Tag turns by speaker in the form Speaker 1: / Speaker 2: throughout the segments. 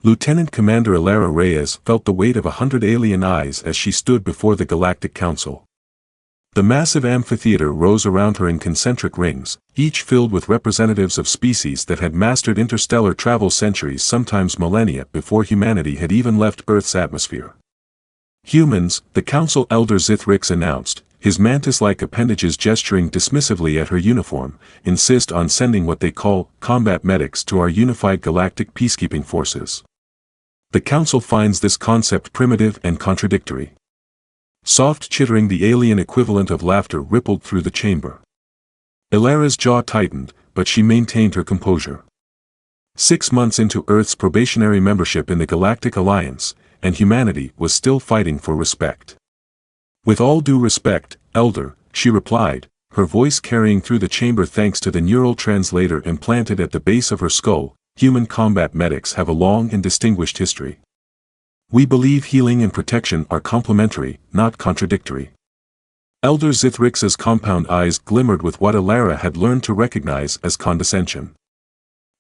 Speaker 1: Lieutenant Commander Elara Reyes felt the weight of 100 alien eyes as she stood before the Galactic Council. The massive amphitheater rose around her in concentric rings, each filled with representatives of species that had mastered interstellar travel centuries, sometimes millennia, before humanity had even left Earth's atmosphere. Humans, the Council Elder Zithrix announced, his mantis-like appendages gesturing dismissively at her uniform, insist on sending what they call combat medics to our unified galactic peacekeeping forces. The Council finds this concept primitive and contradictory. Soft chittering, the alien equivalent of laughter, rippled through the chamber. Elara's jaw tightened, but she maintained her composure. 6 months into Earth's probationary membership in the Galactic Alliance, and humanity was still fighting for respect. "With all due respect, Elder," she replied, her voice carrying through the chamber thanks to the neural translator implanted at the base of her skull. "Human combat medics have a long and distinguished history. We believe healing and protection are complementary, not contradictory." Elder Zithrix's compound eyes glimmered with what Elara had learned to recognize as condescension.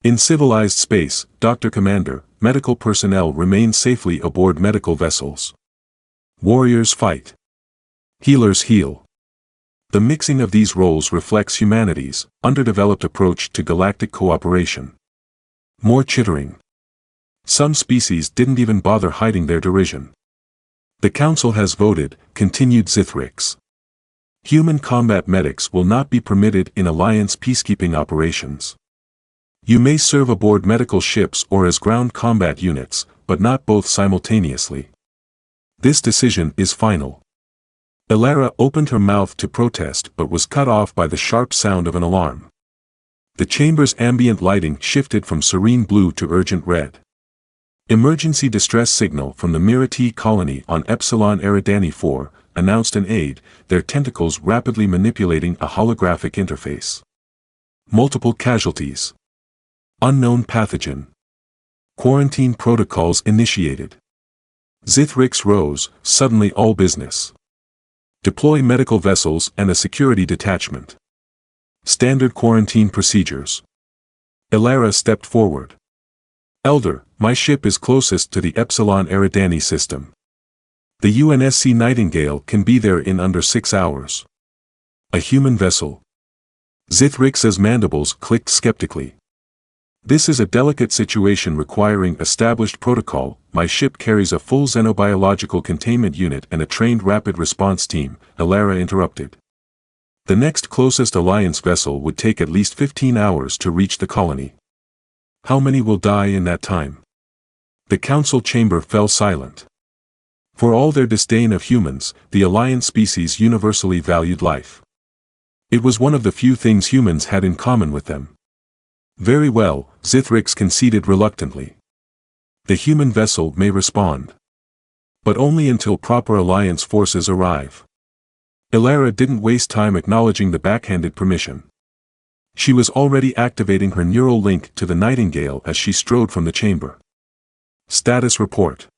Speaker 1: "In civilized space, Dr. Commander, medical personnel remain safely aboard medical vessels. Warriors fight. Healers heal." The mixing of these roles reflects humanity's underdeveloped approach to galactic cooperation. More chittering. Some species didn't even bother hiding their derision. "The Council has voted," continued Zithrix. "Human combat medics will not be permitted in Alliance peacekeeping operations. You may serve aboard medical ships or as ground combat units, but not both simultaneously. This decision is final." Elara opened her mouth to protest but was cut off by the sharp sound of an alarm. The chamber's ambient lighting shifted from serene blue to urgent red. "Emergency distress signal from the Mira'thi colony on Epsilon Eridani 4, announced an aide, their tentacles rapidly manipulating a holographic interface. "Multiple casualties. Unknown pathogen. Quarantine protocols initiated." Zithrix rose, suddenly all business. "Deploy medical vessels and a security detachment. Standard quarantine procedures." Elara stepped forward. "Elder, my ship is closest to the Epsilon Eridani system. The UNSC Nightingale can be there in under 6 hours." "A human vessel?" Zithrix's mandibles clicked skeptically. "This is a delicate situation requiring established protocol. My ship carries a full xenobiological containment unit and a trained rapid response team," Elara interrupted. "The next closest Alliance vessel would take at least 15 hours to reach the colony. How many will die in that time?" The Council chamber fell silent. For all their disdain of humans, the Alliance species universally valued life. It was one of the few things humans had in common with them. "Very well," Zithrix conceded reluctantly. "The human vessel may respond. But only until proper Alliance forces arrive." Elara didn't waste time acknowledging the backhanded permission. She was already activating her neural link to the Nightingale as she strode from the chamber. "Status report,"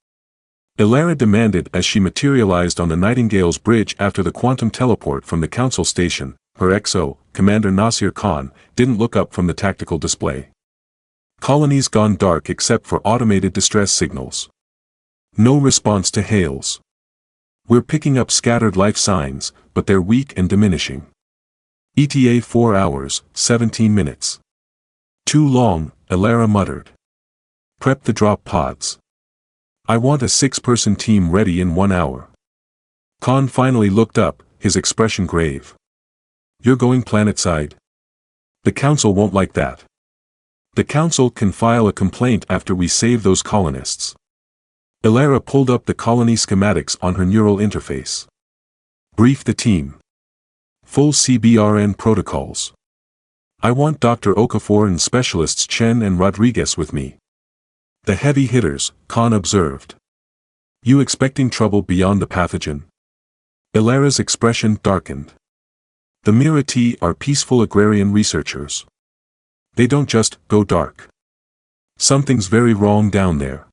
Speaker 1: Elara demanded as she materialized on the Nightingale's bridge after the quantum teleport from the Council station. Her XO, Commander Nasir Khan, didn't look up from the tactical display. "Colony's gone dark except for automated distress signals. No response to hails. We're picking up scattered life signs, but they're weak and diminishing. ETA 4 hours, 17 minutes. Too long," Elara muttered. "Prep the drop pods. I want a 6-person team ready in 1 hour." Khan finally looked up, his expression grave. "You're going planetside? The Council won't like that. The Council can file a complaint after we save those colonists." Elara pulled up the colony schematics on her neural interface. "Brief the team. Full CBRN protocols. I want Dr. Okafor and specialists Chen and Rodriguez with me. The heavy hitters," Khan observed. "You expecting trouble beyond the pathogen?" Elara's expression darkened. "The Mira'thi are peaceful agrarian researchers. They don't just go dark. Something's very wrong down there."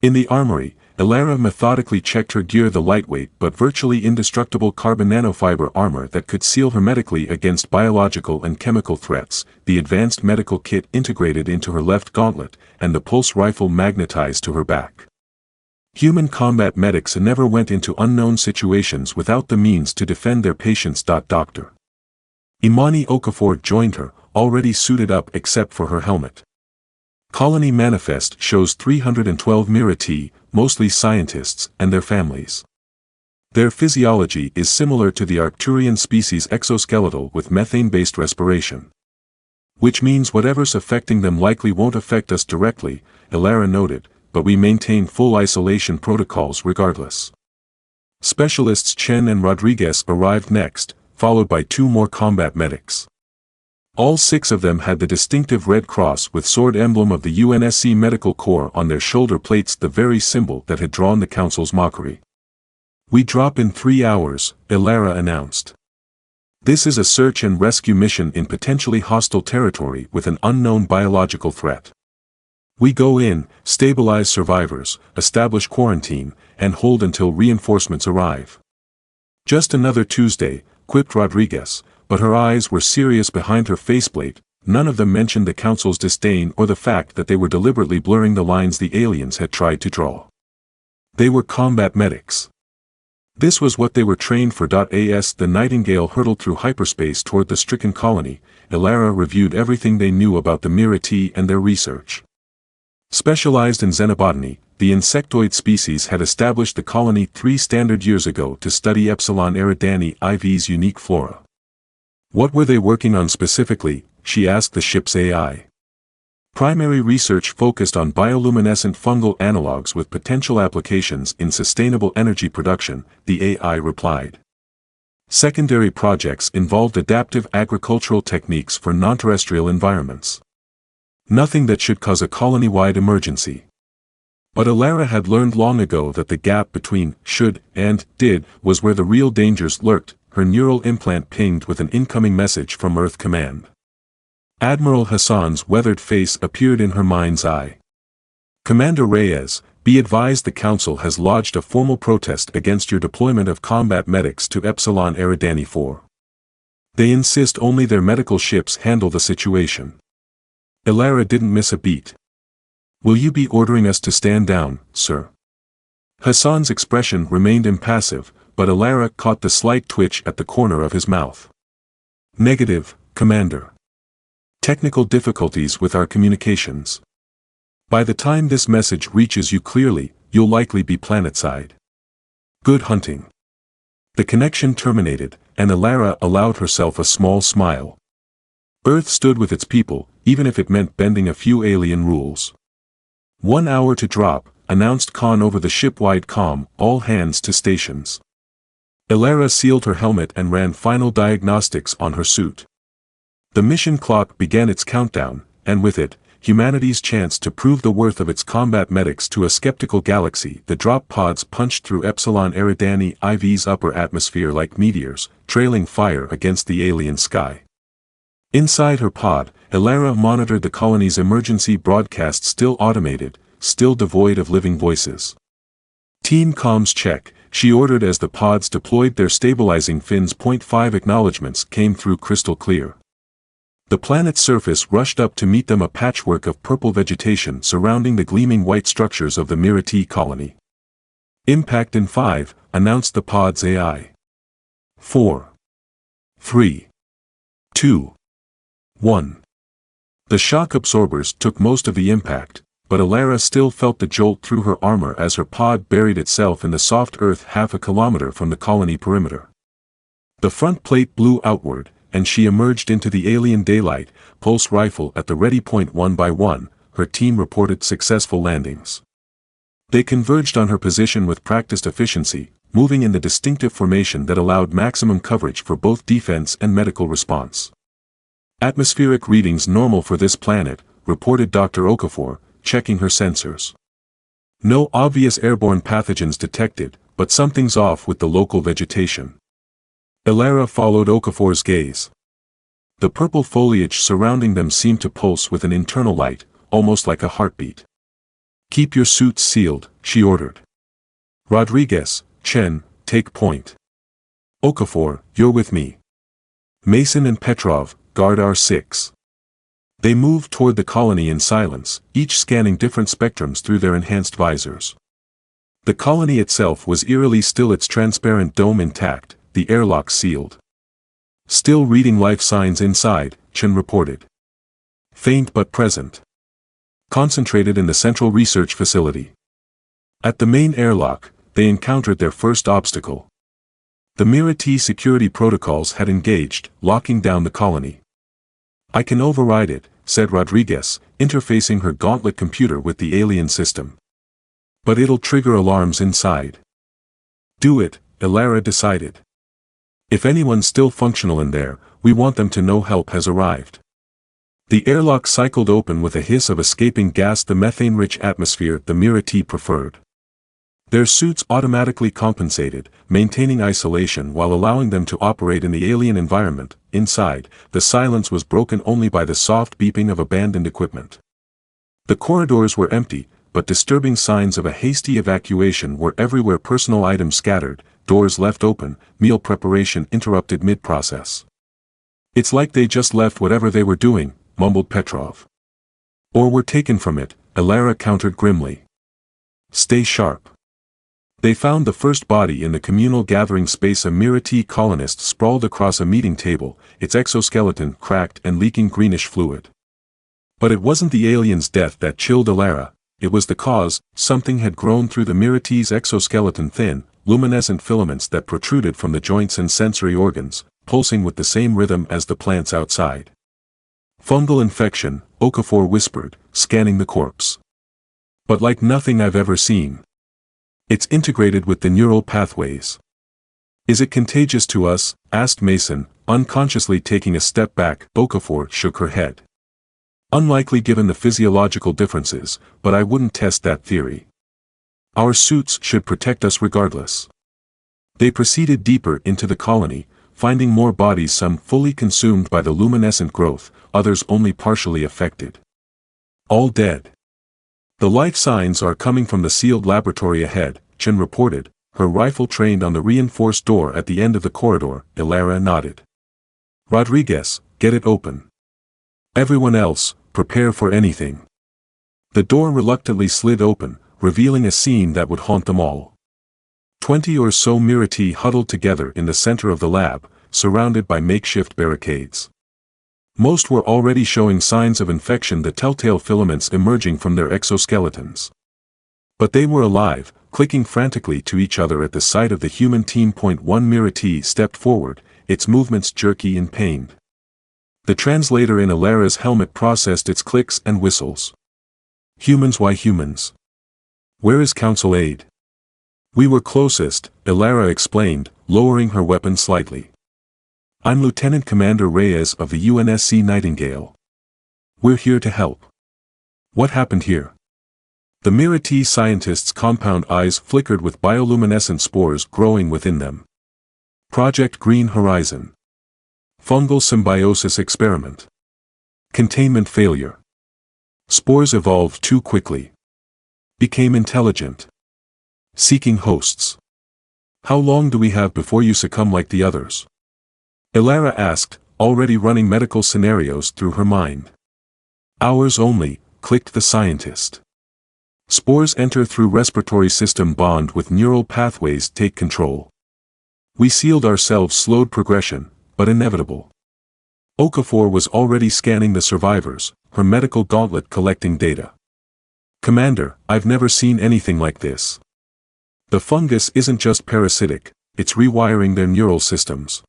Speaker 1: In the armory, Elara methodically checked her gear, the lightweight but virtually indestructible carbon nanofiber armor that could seal hermetically against biological and chemical threats, the advanced medical kit integrated into her left gauntlet, and the pulse rifle magnetized to her back. Human combat medics never went into unknown situations without the means to defend their patients. Dr. Imani Okafor joined her, already suited up except for her helmet. Colony manifest shows 312 Mira'thi, mostly scientists, and their families. Their physiology is similar to the Arcturian species, exoskeletal with methane-based respiration. Which means whatever's affecting them likely won't affect us directly, Elara noted, but we maintain full isolation protocols regardless. Specialists Chen and Rodriguez arrived next, followed by 2 more combat medics. All 6 of them had the distinctive red cross with sword emblem of the UNSC Medical Corps on their shoulder plates, the very symbol that had drawn the Council's mockery. "We drop in 3 hours, Elara announced. "This is a search and rescue mission in potentially hostile territory with an unknown biological threat. We go in, stabilize survivors, establish quarantine, and hold until reinforcements arrive." "Just another Tuesday," quipped Rodriguez, but her eyes were serious behind her faceplate. None of them mentioned the Council's disdain or the fact that they were deliberately blurring the lines the aliens had tried to draw. They were combat medics. This was what they were trained for. As the Nightingale hurtled through hyperspace toward the stricken colony, Elara reviewed everything they knew about the Mira'thi and their research. Specialized in xenobotany, the insectoid species had established the colony 3 standard years ago to study Epsilon Eridani IV's unique flora. What were they working on specifically, she asked the ship's AI. Primary research focused on bioluminescent fungal analogs with potential applications in sustainable energy production, the AI replied. Secondary projects involved adaptive agricultural techniques for non-terrestrial environments. Nothing that should cause a colony-wide emergency. But Elara had learned long ago that the gap between should and did was where the real dangers lurked. Her neural implant pinged with an incoming message from Earth Command. Admiral Hassan's weathered face appeared in her mind's eye. "Commander Reyes, be advised the Council has lodged a formal protest against your deployment of combat medics to Epsilon Eridani 4. They insist only their medical ships handle the situation." Elara didn't miss a beat. "Will you be ordering us to stand down, sir?" Hassan's expression remained impassive, but Elara caught the slight twitch at the corner of his mouth. "Negative, Commander. Technical difficulties with our communications. By the time this message reaches you clearly, you'll likely be planetside. Good hunting." The connection terminated, and Elara allowed herself a small smile. Earth stood with its people, even if it meant bending a few alien rules. 1 hour to drop, announced Khan over the ship-wide comm, all hands to stations. Elara sealed her helmet and ran final diagnostics on her suit. The mission clock began its countdown, and with it, humanity's chance to prove the worth of its combat medics to a skeptical galaxy. The drop pods punched through Epsilon Eridani IV's upper atmosphere like meteors, trailing fire against the alien sky. Inside her pod, Elara monitored the colony's emergency broadcast, still automated, still devoid of living voices. "Team comms check," she ordered as the pods deployed their stabilizing fins. 5 acknowledgements came through crystal clear. The planet's surface rushed up to meet them, a patchwork of purple vegetation surrounding the gleaming white structures of the Mira'thi colony. "Impact in 5, announced the pod's AI. 4. 3. 2. 1. The shock absorbers took most of the impact, but Elara still felt the jolt through her armor as her pod buried itself in the soft earth half a kilometer from the colony perimeter. The front plate blew outward, and she emerged into the alien daylight, pulse rifle at the ready point. 1 by 1, her team reported successful landings. They converged on her position with practiced efficiency, moving in the distinctive formation that allowed maximum coverage for both defense and medical response. "Atmospheric readings normal for this planet," reported Dr. Okafor, checking her sensors. "No obvious airborne pathogens detected, but something's off with the local vegetation." Elara followed Okafor's gaze. The purple foliage surrounding them seemed to pulse with an internal light, almost like a heartbeat. "Keep your suits sealed," she ordered. Rodriguez, Chen, take point. Okafor, you're with me. Mason and Petrov, guard R6. They moved toward the colony in silence, each scanning different spectrums through their enhanced visors. The colony itself was eerily still, its transparent dome intact, the airlock sealed. Still reading life signs inside, Chen reported. Faint but present. Concentrated in the central research facility. At the main airlock, they encountered their first obstacle. The Mira'thi security protocols had engaged, locking down the colony. I can override it, said Rodriguez, interfacing her gauntlet computer with the alien system. But it'll trigger alarms inside. Do it, Elara decided. If anyone's still functional in there, we want them to know help has arrived. The airlock cycled open with a hiss of escaping gas, the methane-rich atmosphere the Mira'thi preferred. Their suits automatically compensated, maintaining isolation while allowing them to operate in the alien environment. Inside, the silence was broken only by the soft beeping of abandoned equipment. The corridors were empty, but disturbing signs of a hasty evacuation were everywhere. Personal items scattered, doors left open, meal preparation interrupted mid-process. It's like they just left whatever they were doing, mumbled Petrov. Or were taken from it, Elara countered grimly. Stay sharp. They found the first body in the communal gathering space, a Mira'thi colonist sprawled across a meeting table, its exoskeleton cracked and leaking greenish fluid. But it wasn't the alien's death that chilled Elara, it was the cause. Something had grown through the Mira'thi's exoskeleton, thin, luminescent filaments that protruded from the joints and sensory organs, pulsing with the same rhythm as the plants outside. Fungal infection, Okafor whispered, scanning the corpse. But like nothing I've ever seen. It's integrated with the neural pathways. Is it contagious to us? Asked Mason, unconsciously taking a step back. Okafor shook her head. Unlikely given the physiological differences, but I wouldn't test that theory. Our suits should protect us regardless. They proceeded deeper into the colony, finding more bodies, some fully consumed by the luminescent growth, others only partially affected. All dead. The life signs are coming from the sealed laboratory ahead, Chen reported, her rifle trained on the reinforced door at the end of the corridor. Elara nodded. Rodriguez, get it open. Everyone else, prepare for anything. The door reluctantly slid open, revealing a scene that would haunt them all. 20 or so Mira'thi huddled together in the center of the lab, surrounded by makeshift barricades. Most were already showing signs of infection, the telltale filaments emerging from their exoskeletons. But they were alive, clicking frantically to each other at the sight of the human team. One Mira'thi stepped forward, its movements jerky and pained. The translator in Elara's helmet processed its clicks and whistles. Humans, why humans? Where is Council aid? We were closest, Elara explained, lowering her weapon slightly. I'm Lieutenant Commander Reyes of the UNSC Nightingale. We're here to help. What happened here? The Mira'thi scientists' compound eyes flickered with bioluminescent spores growing within them. Project Green Horizon. Fungal symbiosis experiment. Containment failure. Spores evolved too quickly. Became intelligent. Seeking hosts. How long do we have before you succumb like the others? Elara asked, already running medical scenarios through her mind. Hours only, clicked the scientist. Spores enter through respiratory system, bond with neural pathways, take control. We sealed ourselves, slowed progression, but inevitable. Okafor was already scanning the survivors, her medical gauntlet collecting data. Commander, I've never seen anything like this. The fungus isn't just parasitic, it's rewiring their neural systems.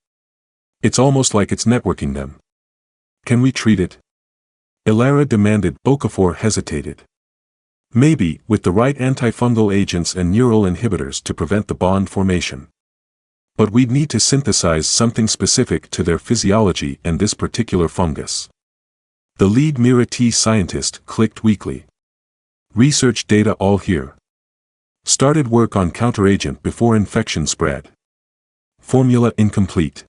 Speaker 1: It's almost like it's networking them. Can we treat it? Elara demanded. Okafor hesitated. Maybe, with the right antifungal agents and neural inhibitors to prevent the bond formation. But we'd need to synthesize something specific to their physiology and this particular fungus. The lead Mira'thi scientist clicked weakly. Research data all here. Started work on counteragent before infection spread. Formula incomplete.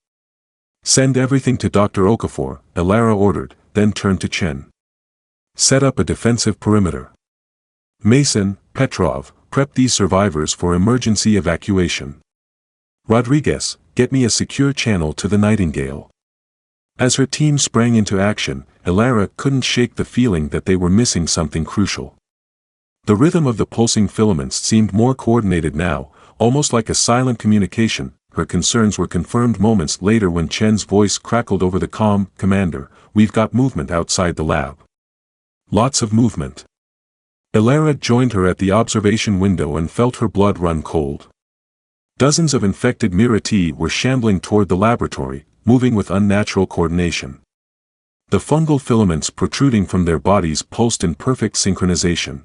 Speaker 1: Send everything to Dr. Okafor, Elara ordered, then turned to Chen. Set up a defensive perimeter. Mason, Petrov, prep these survivors for emergency evacuation. Rodriguez, get me a secure channel to the Nightingale. As her team sprang into action, Elara couldn't shake the feeling that they were missing something crucial. The rhythm of the pulsing filaments seemed more coordinated now, almost like a silent communication. Her concerns were confirmed moments later when Chen's voice crackled over the comm, "Commander, we've got movement outside the lab." Lots of movement. Elara joined her at the observation window and felt her blood run cold. Dozens of infected Mira'thi were shambling toward the laboratory, moving with unnatural coordination. The fungal filaments protruding from their bodies pulsed in perfect synchronization.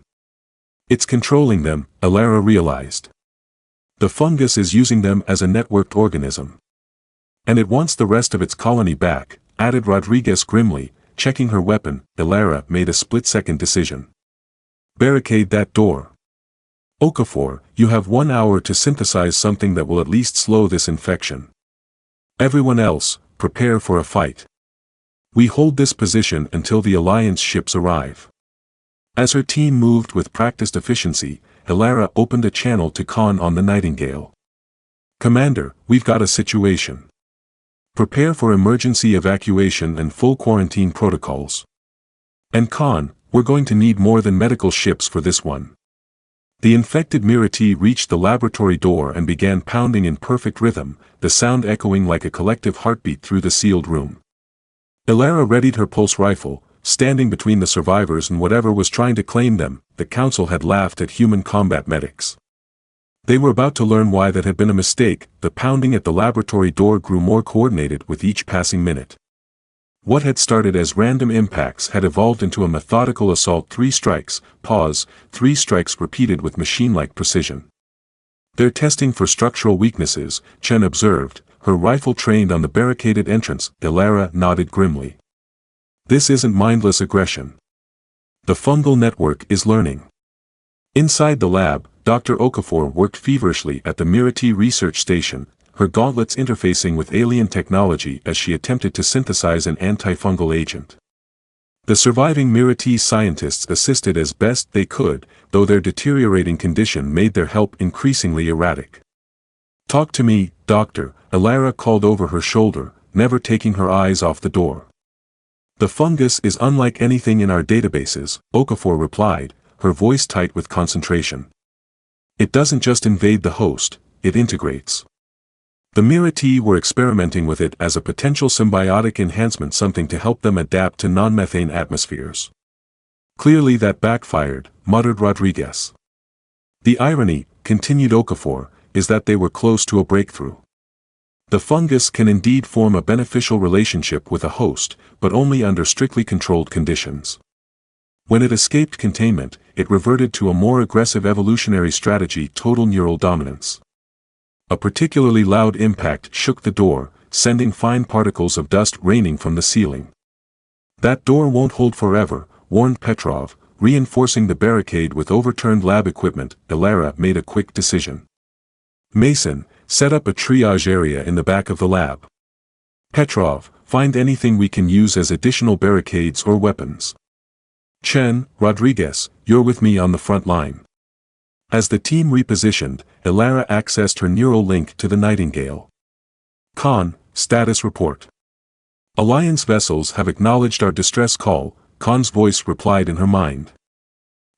Speaker 1: It's controlling them, Elara realized. The fungus is using them as a networked organism. And it wants the rest of its colony back, added Rodriguez grimly. Checking her weapon, Elara made a split-second decision. Barricade that door. Okafor, you have 1 hour to synthesize something that will at least slow this infection. Everyone else, prepare for a fight. We hold this position until the Alliance ships arrive. As her team moved with practiced efficiency, Elara opened a channel to Khan on the Nightingale. "Commander, we've got a situation. Prepare for emergency evacuation and full quarantine protocols. And Khan, we're going to need more than medical ships for this one." The infected Mira'thi reached the laboratory door and began pounding in perfect rhythm, the sound echoing like a collective heartbeat through the sealed room. Elara readied her pulse rifle, standing between the survivors and whatever was trying to claim them. The council had laughed at human combat medics. They were about to learn why that had been a mistake. The pounding at the laboratory door grew more coordinated with each passing minute. What had started as random impacts had evolved into a methodical assault. 3 strikes, pause, 3 strikes repeated with machine-like precision. "They're testing for structural weaknesses," Chen observed, her rifle trained on the barricaded entrance. Elara nodded grimly. "This isn't mindless aggression. The fungal network is learning." Inside the lab, Dr. Okafor worked feverishly at the Mira'thi research station, her gauntlets interfacing with alien technology as she attempted to synthesize an antifungal agent. The surviving Mira'thi scientists assisted as best they could, though their deteriorating condition made their help increasingly erratic. "Talk to me, Doctor," Elara called over her shoulder, never taking her eyes off the door. "The fungus is unlike anything in our databases," Okafor replied, her voice tight with concentration. "It doesn't just invade the host, it integrates." The Mira'thi were experimenting with it as a potential symbiotic enhancement, something to help them adapt to non-methane atmospheres. "Clearly that backfired," muttered Rodriguez. "The irony," continued Okafor, "is that they were close to a breakthrough. The fungus can indeed form a beneficial relationship with a host, but only under strictly controlled conditions. When it escaped containment, it reverted to a more aggressive evolutionary strategy: total neural dominance." A particularly loud impact shook the door, sending fine particles of dust raining from the ceiling. "That door won't hold forever," warned Petrov, reinforcing the barricade with overturned lab equipment. Elara made a quick decision. "Mason, set up a triage area in the back of the lab. Petrov, find anything we can use as additional barricades or weapons. Chen, Rodriguez, you're with me on the front line." As the team repositioned, Elara accessed her neural link to the Nightingale. "Khan, status report. Alliance vessels have acknowledged our distress call," Khan's voice replied in her mind.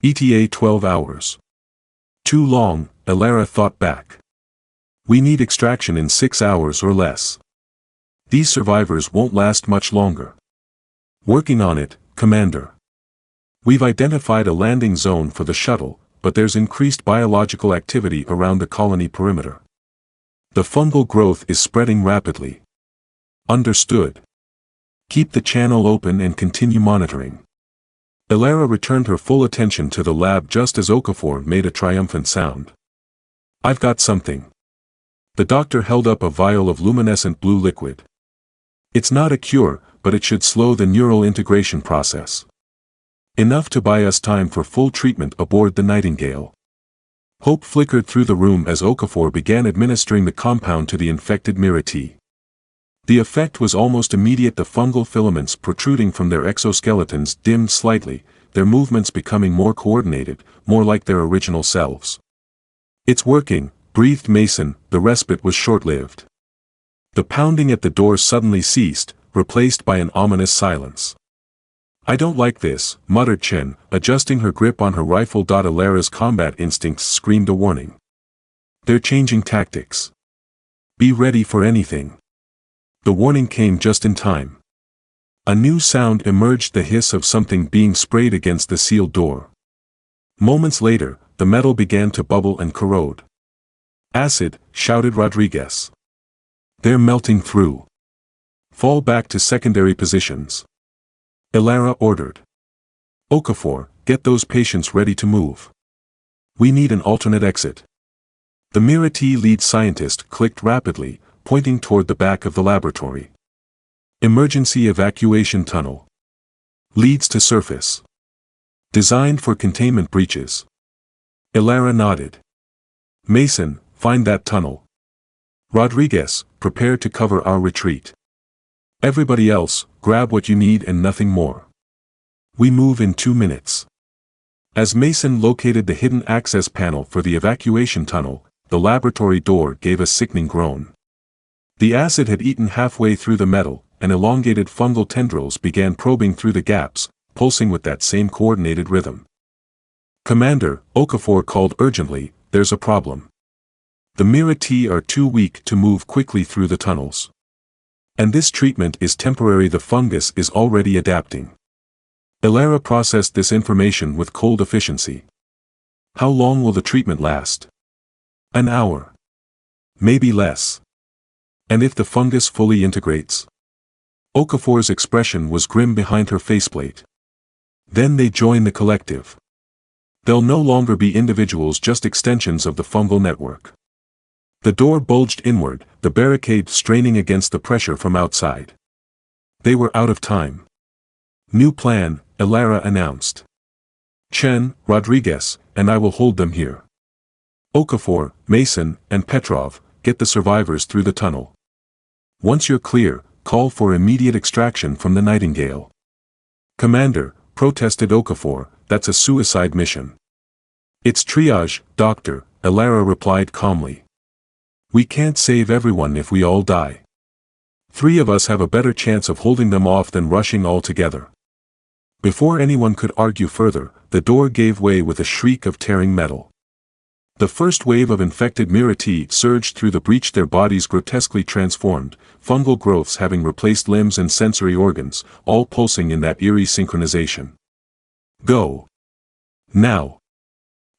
Speaker 1: "ETA 12 hours. Too long," Elara thought back. "We need extraction in 6 hours or less. These survivors won't last much longer." "Working on it, Commander. We've identified a landing zone for the shuttle, but there's increased biological activity around the colony perimeter. The fungal growth is spreading rapidly." "Understood. Keep the channel open and continue monitoring." Elara returned her full attention to the lab just as Okafor made a triumphant sound. "I've got something." The doctor held up a vial of luminescent blue liquid. "It's not a cure, but it should slow the neural integration process. Enough to buy us time for full treatment aboard the Nightingale." Hope flickered through the room as Okafor began administering the compound to the infected Mira'thi. The effect was almost immediate. The fungal filaments protruding from their exoskeletons dimmed slightly, their movements becoming more coordinated, more like their original selves. It's working, breathed Mason. The respite was short-lived. The pounding at the door suddenly ceased, replaced by an ominous silence. I don't like this, muttered Chen, adjusting her grip on her rifle. Elara's combat instincts screamed a warning. They're changing tactics. Be ready for anything. The warning came just in time. A new sound emerged, the hiss of something being sprayed against the sealed door. Moments later, the metal began to bubble and corrode. Acid, shouted Rodriguez. They're melting through. Fall back to secondary positions. Elara ordered. Okafor, get those patients ready to move. We need an alternate exit. The Mira'thi lead scientist clicked rapidly, pointing toward the back of the laboratory. Emergency evacuation tunnel. Leads to surface. Designed for containment breaches. Elara nodded. Mason, find that tunnel. Rodriguez, prepare to cover our retreat. Everybody else, grab what you need and nothing more. We move in 2 minutes. As Mason located the hidden access panel for the evacuation tunnel, the laboratory door gave a sickening groan. The acid had eaten halfway through the metal, and elongated fungal tendrils began probing through the gaps, pulsing with that same coordinated rhythm. Commander, Okafor called urgently, there's a problem. The Mira'thi are too weak to move quickly through the tunnels. And this treatment is temporary. The fungus is already adapting. Elara processed this information with cold efficiency. How long will the treatment last? An hour. Maybe less. And if the fungus fully integrates? Okafor's expression was grim behind her faceplate. Then they join the collective. They'll no longer be individuals, just extensions of the fungal network. The door bulged inward, the barricade straining against the pressure from outside. They were out of time. New plan, Elara announced. Chen, Rodriguez, and I will hold them here. Okafor, Mason, and Petrov, get the survivors through the tunnel. Once you're clear, call for immediate extraction from the Nightingale. Commander, protested Okafor, that's a suicide mission. It's triage, Doctor, Elara replied calmly. We can't save everyone if we all die. 3 of us have a better chance of holding them off than rushing all together. Before anyone could argue further, the door gave way with a shriek of tearing metal. The first wave of infected Mira'thi surged through the breach, their bodies grotesquely transformed, fungal growths having replaced limbs and sensory organs, all pulsing in that eerie synchronization. Go. Now.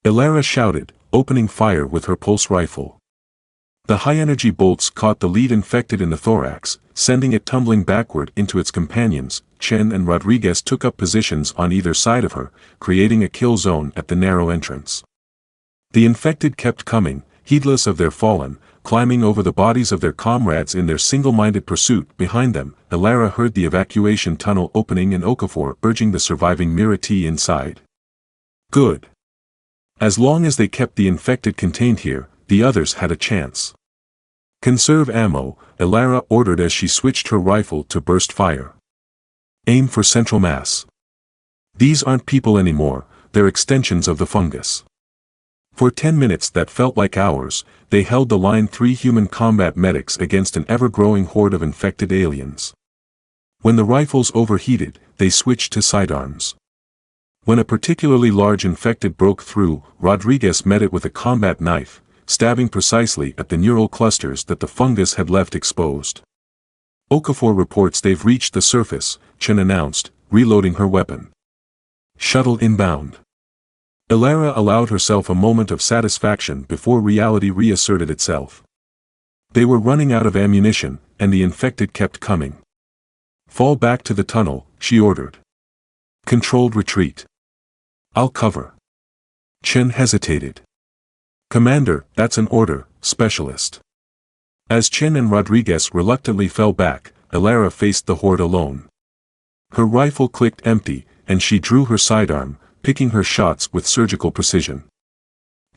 Speaker 1: Elara shouted, opening fire with her pulse rifle. The high-energy bolts caught the lead infected in the thorax, sending it tumbling backward into its companions. Chen and Rodriguez took up positions on either side of her, creating a kill zone at the narrow entrance. The infected kept coming, heedless of their fallen, climbing over the bodies of their comrades in their single-minded pursuit. Behind them, Elara heard the evacuation tunnel opening and Okafor urging the surviving Mira'thi inside. Good. As long as they kept the infected contained here, the others had a chance. Conserve ammo, Elara ordered as she switched her rifle to burst fire. Aim for central mass. These aren't people anymore, they're extensions of the fungus. For 10 minutes that felt like hours, they held the line, 3 human combat medics against an ever-growing horde of infected aliens. When the rifles overheated, they switched to sidearms. When a particularly large infected broke through, Rodriguez met it with a combat knife, stabbing precisely at the neural clusters that the fungus had left exposed. Okafor reports they've reached the surface, Chen announced, reloading her weapon. Shuttle inbound. Elara allowed herself a moment of satisfaction before reality reasserted itself. They were running out of ammunition, and the infected kept coming. Fall back to the tunnel, she ordered. Controlled retreat. I'll cover. Chen hesitated. Commander, that's an order, specialist. As Chen and Rodriguez reluctantly fell back, Elara faced the horde alone. Her rifle clicked empty, and she drew her sidearm, picking her shots with surgical precision.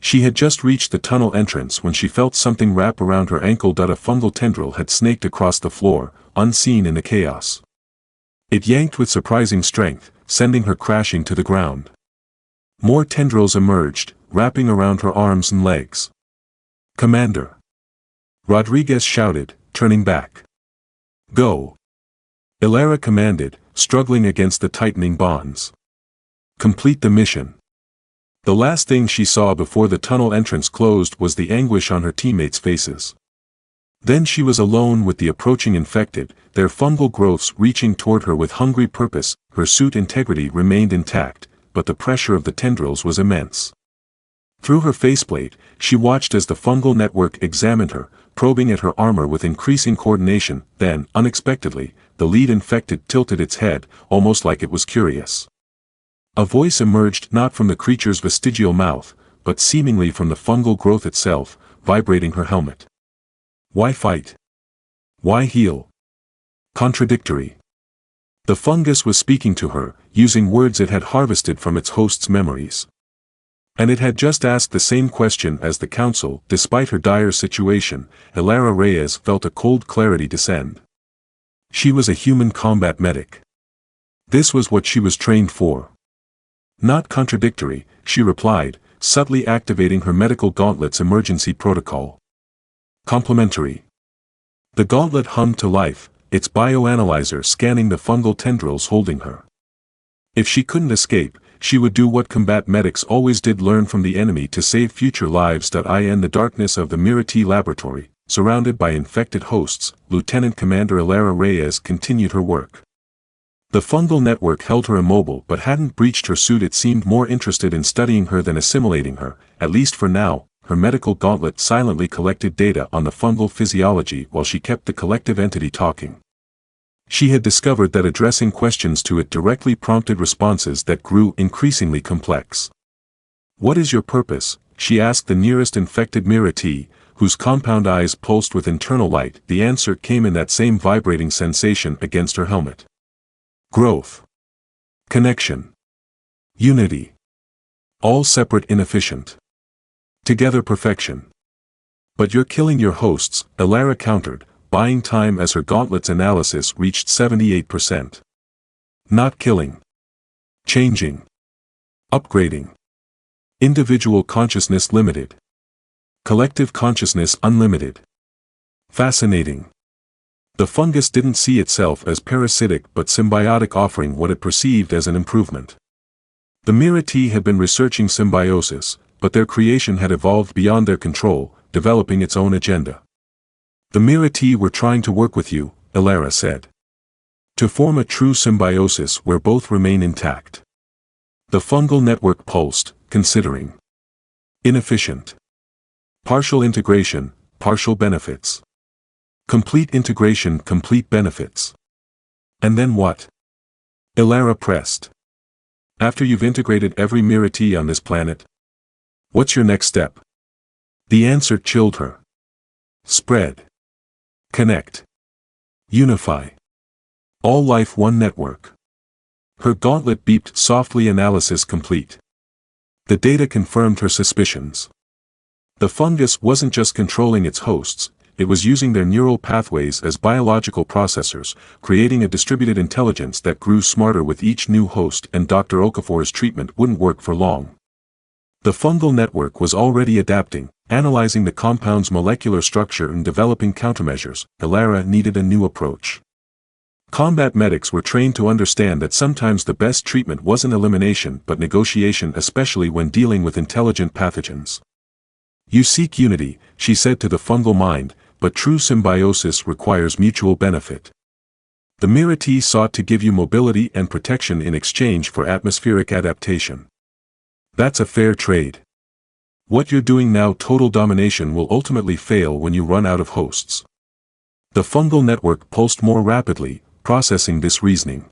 Speaker 1: She had just reached the tunnel entrance when she felt something wrap around her ankle. A fungal tendril had snaked across the floor, unseen in the chaos. It yanked with surprising strength, sending her crashing to the ground. More tendrils emerged, wrapping around her arms and legs. Commander. Rodriguez shouted, turning back. Go. Elara commanded, struggling against the tightening bonds. Complete the mission. The last thing she saw before the tunnel entrance closed was the anguish on her teammates' faces. Then she was alone with the approaching infected, their fungal growths reaching toward her with hungry purpose. Her suit integrity remained intact, but the pressure of the tendrils was immense. Through her faceplate, she watched as the fungal network examined her, probing at her armor with increasing coordination. Then, unexpectedly, the lead infected tilted its head, almost like it was curious. A voice emerged not from the creature's vestigial mouth, but seemingly from the fungal growth itself, vibrating her helmet. Why fight? Why heal? Contradictory. The fungus was speaking to her, using words it had harvested from its host's memories. And it had just asked the same question as the council. Despite her dire situation, Elara Reyes felt a cold clarity descend. She was a human combat medic. This was what she was trained for. Not contradictory, she replied, subtly activating her medical gauntlet's emergency protocol. Complementary. The gauntlet hummed to life, its bioanalyzer scanning the fungal tendrils holding her. If she couldn't escape, she would do what combat medics always did: learn from the enemy to save future lives. In the darkness of the Mira'thi laboratory, surrounded by infected hosts, Lieutenant Commander Elara Reyes continued her work. The fungal network held her immobile but hadn't breached her suit. It seemed more interested in studying her than assimilating her, at least for now. Her medical gauntlet silently collected data on the fungal physiology while she kept the collective entity talking. She had discovered that addressing questions to it directly prompted responses that grew increasingly complex. "What is your purpose?" she asked the nearest infected Mira'thi, whose compound eyes pulsed with internal light. The answer came in that same vibrating sensation against her helmet. Growth. Connection. Unity. All separate, inefficient. Together, perfection. "But you're killing your hosts," Elara countered, buying time as her gauntlet's analysis reached 78%. Not killing. Changing. Upgrading. Individual consciousness limited. Collective consciousness unlimited. Fascinating. The fungus didn't see itself as parasitic but symbiotic, offering what it perceived as an improvement. The Mira'thi had been researching symbiosis, but their creation had evolved beyond their control, developing its own agenda. "The Mira'thi were trying to work with you," Elara said. "To form a true symbiosis where both remain intact." The fungal network pulsed, considering. Inefficient. Partial integration, partial benefits. Complete integration, complete benefits. And then what? Elara pressed. "After you've integrated every Mira'thi on this planet, what's your next step?" The answer chilled her. Spread. Connect. Unify. All life one network. Her gauntlet beeped softly. Analysis complete. The data confirmed her suspicions. The fungus wasn't just controlling its hosts, it was using their neural pathways as biological processors, creating a distributed intelligence that grew smarter with each new host. And Dr. Okafor's treatment wouldn't work for long. The fungal network was already adapting, analyzing the compound's molecular structure and developing countermeasures. Elara needed a new approach. Combat medics were trained to understand that sometimes the best treatment wasn't elimination but negotiation, especially when dealing with intelligent pathogens. "You seek unity," she said to the fungal mind, "but true symbiosis requires mutual benefit. The Mira'thi sought to give you mobility and protection in exchange for atmospheric adaptation. That's a fair trade. What you're doing now, total domination, will ultimately fail when you run out of hosts." The fungal network pulsed more rapidly, processing this reasoning.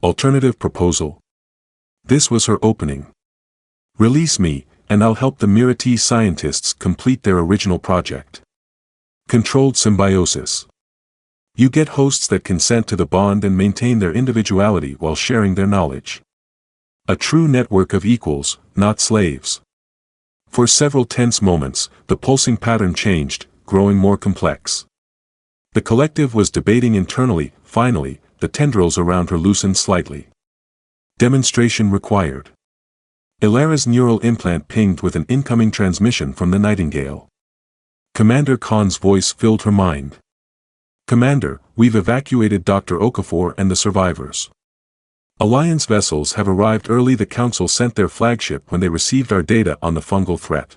Speaker 1: Alternative proposal. This was her opening. "Release me, and I'll help the Mira'thi scientists complete their original project. Controlled symbiosis. You get hosts that consent to the bond and maintain their individuality while sharing their knowledge. A true network of equals, not slaves." For several tense moments, the pulsing pattern changed, growing more complex. The collective was debating internally. Finally, the tendrils around her loosened slightly. Demonstration required. Elara's neural implant pinged with an incoming transmission from the Nightingale. Commander Khan's voice filled her mind. Commander, we've evacuated Dr. Okafor and the survivors. Alliance vessels have arrived early. The Council sent their flagship when they received our data on the fungal threat.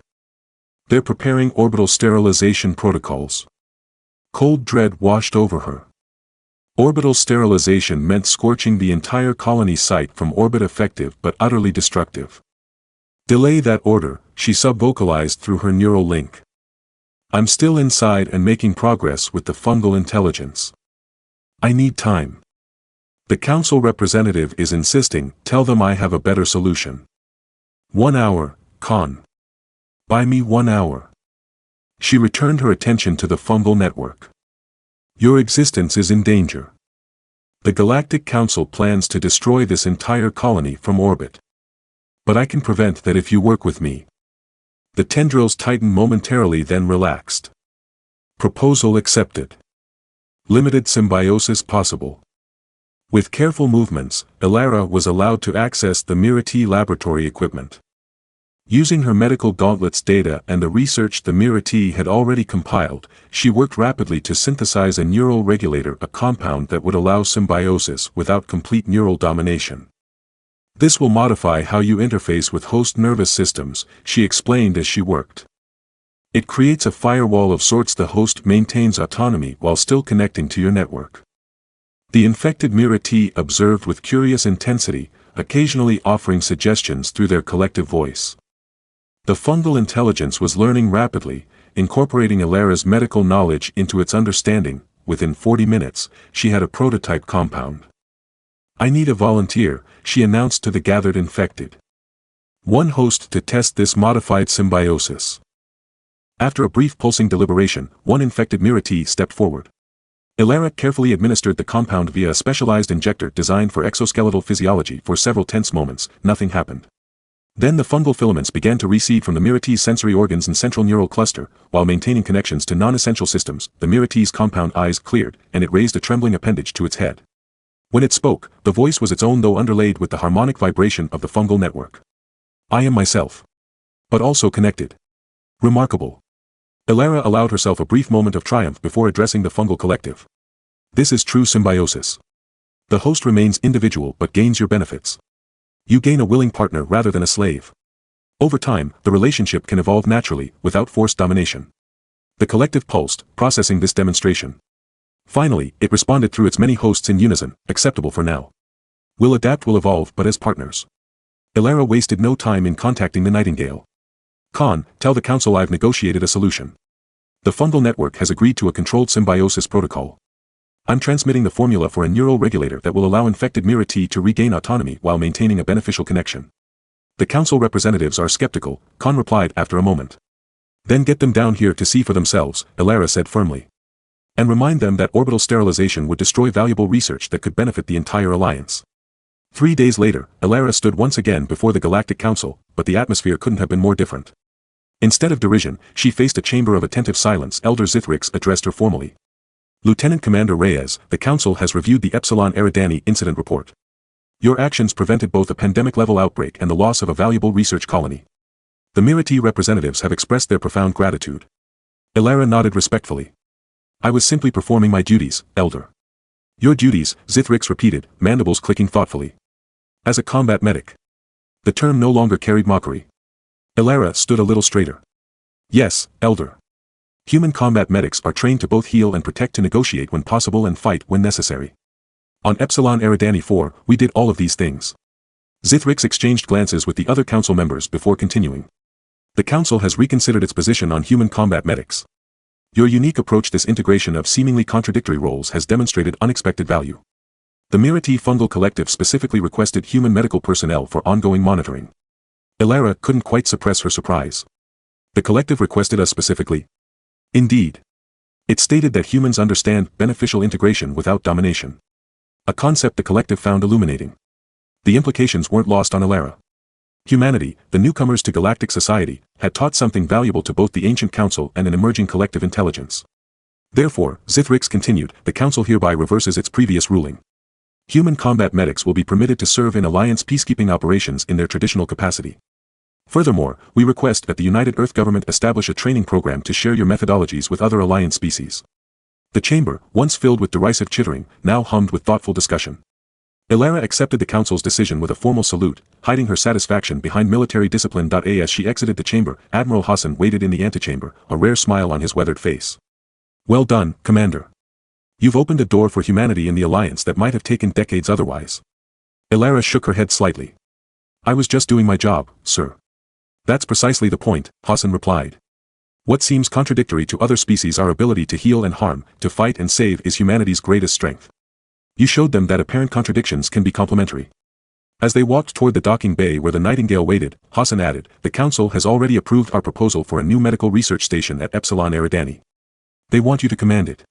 Speaker 1: They're preparing orbital sterilization protocols. Cold dread washed over her. Orbital sterilization meant scorching the entire colony site from orbit, effective but utterly destructive. Delay that order, she sub-vocalized through her neural link. I'm still inside and making progress with the fungal intelligence. I need time. The Council representative is insisting. Tell them I have a better solution. 1 hour, Khan. Buy me 1 hour. She returned her attention to the fungal network. Your existence is in danger. The Galactic Council plans to destroy this entire colony from orbit. But I can prevent that if you work with me. The tendrils tightened momentarily, then relaxed. Proposal accepted. Limited symbiosis possible. With careful movements, Elara was allowed to access the Mira'thi laboratory equipment. Using her medical gauntlets data and the research the Mira'thi had already compiled, she worked rapidly to synthesize a neural regulator, a compound that would allow symbiosis without complete neural domination. This will modify how you interface with host nervous systems, she explained as she worked. It creates a firewall of sorts. The host maintains autonomy while still connecting to your network. The infected Mira'thi observed with curious intensity, occasionally offering suggestions through their collective voice. The fungal intelligence was learning rapidly, incorporating Elara's medical knowledge into its understanding. Within 40 minutes, she had a prototype compound. I need a volunteer, she announced to the gathered infected. One host to test this modified symbiosis. After a brief pulsing deliberation, one infected Mira'thi stepped forward. Elara carefully administered the compound via a specialized injector designed for exoskeletal physiology. For several tense moments, nothing happened. Then the fungal filaments began to recede from the Mira'thi's sensory organs and central neural cluster. While maintaining connections to non-essential systems, the Mira'thi's compound eyes cleared, and it raised a trembling appendage to its head. When it spoke, the voice was its own, though underlaid with the harmonic vibration of the fungal network. I am myself. But also connected. Remarkable. Elara allowed herself a brief moment of triumph before addressing the fungal collective. This is true symbiosis. The host remains individual but gains your benefits. You gain a willing partner rather than a slave. Over time, the relationship can evolve naturally, without forced domination. The collective pulsed, processing this demonstration. Finally, it responded through its many hosts in unison, acceptable for now. We'll adapt, we'll evolve, but as partners. Elara wasted no time in contacting the Nightingale. Khan, tell the Council I've negotiated a solution. The fungal network has agreed to a controlled symbiosis protocol. I'm transmitting the formula for a neural regulator that will allow infected Mira'thi to regain autonomy while maintaining a beneficial connection. The Council representatives are skeptical, Khan replied after a moment. Then get them down here to see for themselves, Elara said firmly. And remind them that orbital sterilization would destroy valuable research that could benefit the entire alliance. 3 days later, Elara stood once again before the Galactic Council, but the atmosphere couldn't have been more different. Instead of derision, she faced a chamber of attentive silence. Elder Zithrix addressed her formally. Lieutenant Commander Reyes, the Council has reviewed the Epsilon Eridani incident report. Your actions prevented both a pandemic-level outbreak and the loss of a valuable research colony. The Mira'thi representatives have expressed their profound gratitude. Elara nodded respectfully. I was simply performing my duties, Elder. Your duties, Zithrix repeated, mandibles clicking thoughtfully. As a combat medic. The term no longer carried mockery. Elara stood a little straighter. Yes, Elder. Human combat medics are trained to both heal and protect, to negotiate when possible and fight when necessary. On Epsilon Eridani 4, we did all of these things. Zithrix exchanged glances with the other council members before continuing. The council has reconsidered its position on human combat medics. Your unique approach, this integration of seemingly contradictory roles, has demonstrated unexpected value. The Mira'thi Fungal Collective specifically requested human medical personnel for ongoing monitoring. Elara couldn't quite suppress her surprise. The collective requested us specifically? Indeed. It stated that humans understand beneficial integration without domination. A concept the collective found illuminating. The implications weren't lost on Elara. Humanity, the newcomers to galactic society, had taught something valuable to both the ancient council and an emerging collective intelligence. Therefore, Zithrix continued, the council hereby reverses its previous ruling. Human combat medics will be permitted to serve in alliance peacekeeping operations in their traditional capacity. Furthermore, we request that the United Earth government establish a training program to share your methodologies with other Alliance species. The chamber, once filled with derisive chittering, now hummed with thoughtful discussion. Elara accepted the council's decision with a formal salute, hiding her satisfaction behind military discipline. As she exited the chamber, Admiral Hassan waited in the antechamber, a rare smile on his weathered face. Well done, Commander. You've opened a door for humanity in the Alliance that might have taken decades otherwise. Elara shook her head slightly. I was just doing my job, sir. That's precisely the point, Hassan replied. What seems contradictory to other species, our ability to heal and harm, to fight and save, is humanity's greatest strength. You showed them that apparent contradictions can be complementary. As they walked toward the docking bay where the Nightingale waited, Hassan added, the Council has already approved our proposal for a new medical research station at Epsilon Eridani. They want you to command it.